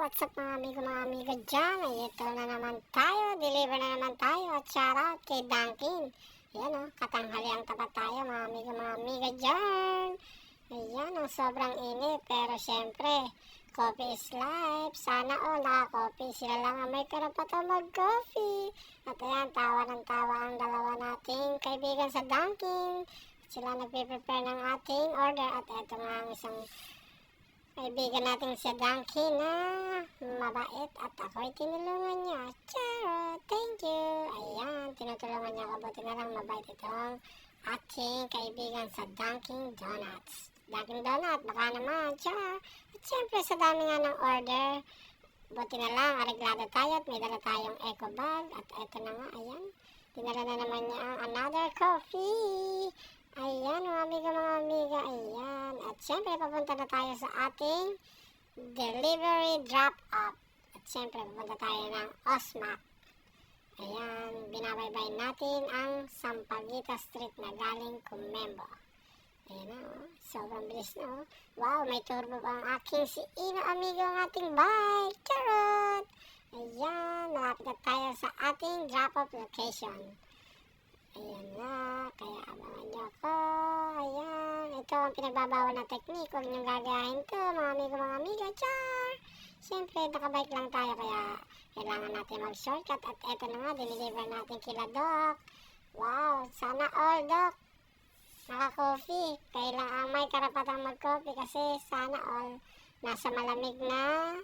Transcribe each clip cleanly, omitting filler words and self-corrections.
what's up mga amigo dyan? Ay, ito na naman tayo, deliver na naman tayo at shoutout kay Dunkin. Ayan o, katanghaliang tapat tayo mga amigo dyan. Ayan o, sobrang init pero syempre, coffee is life. Sana naka-coffee, sila lang ang may karapatang mag-coffee. At ayan, tawa ng tawa ang dalawa nating kaibigan sa Dunkin. Sila nagpe-prepare ng ating order at eto nga ang isang kaibigan natin si Dunkin na mabait at ako'y tinulungan niya. Charot, thank you. Ayan, tinutulungan niya ako. Buti na lang mabait itong ating kaibigan sa Dunkin Donuts. Dunkin Donut, baka naman, char. At syempre sa dami nga ng order, buti na lang, areglado tayo at may dala tayong eco bag. At eto na nga, ayan, dinala na naman niya ang another coffee. Ayan, mga amiga, ayan. At syempre, papunta na tayo sa ating delivery drop-off. At syempre, papunta tayo ng Osmac. Ayan, binabaybay natin ang Sampaguita Street na galing Comembo. Ayan na, sobrang bilis na, oh. Wow, may turbo pa ang aking si Ino, amigo, ang ating bike. Charot! Ayan, malapit na tayo sa ating drop-off location. Ayan na, kaya abangan nyo ako. Ayan, ito ang pinagbabawal na teknik. Huwag nyo gagayahin to, mga amigo, char! Siyempre, nakabike lang tayo, kaya kailangan natin mag-shortcut. At eto na nga, diniliver natin kila Doc. Wow, sana all, Doc. Naka-coffee. Kailangan may karapatang mag-coffee kasi sana all nasa malamig na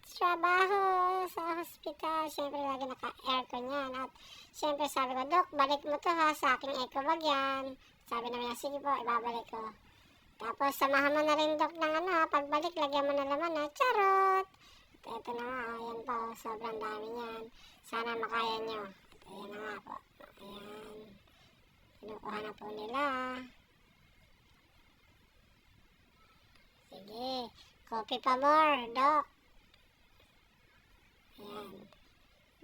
trabaho sa hospital. Siyempre, lagi naka-aircon yan. At siyempre, sabi ko, Dok, balik mo to ha, sa aking eco bag yan. Sabi naman niya, sige po, ibabalik ko. Tapos, samahan mo na rin, Dok, ng ano ha, pagbalik, lagyan mo na naman ha, charot! At eto na nga, ayan po, sobrang dami yan. Sana makaya nyo. At ayan na nga po, ayan. Kinukuha na po nila. Sige, coffee pa more, Dok. Ayan.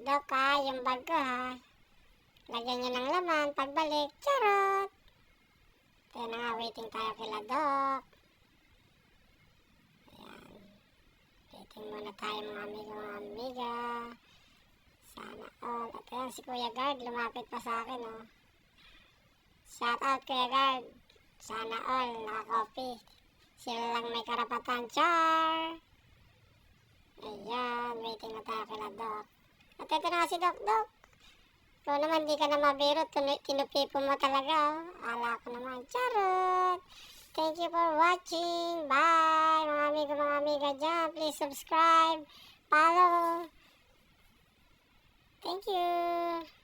Dok ha, yung bag ko ha. Lagyan nyo ng laman pagbalik. Charot! Kaya na nga, waiting tayo kila Dok. Ayan. Waiting muna tayo mga amiga. Sana all. At ayan, si Kuya Guard lumapit pa sa akin, oh. Shout out Kuya Guard. Sana all, naka-coffee. Sila lang may karapatan, char! Ayan, waiting na tayo kila Doc. At ito na nga si Doc. Ikaw naman, di ka na mabiro. Tinupipo mo talaga, oh. Ala ko naman, charot! Thank you for watching. Bye! Mga amiga dyan. Please subscribe, follow. Thank you!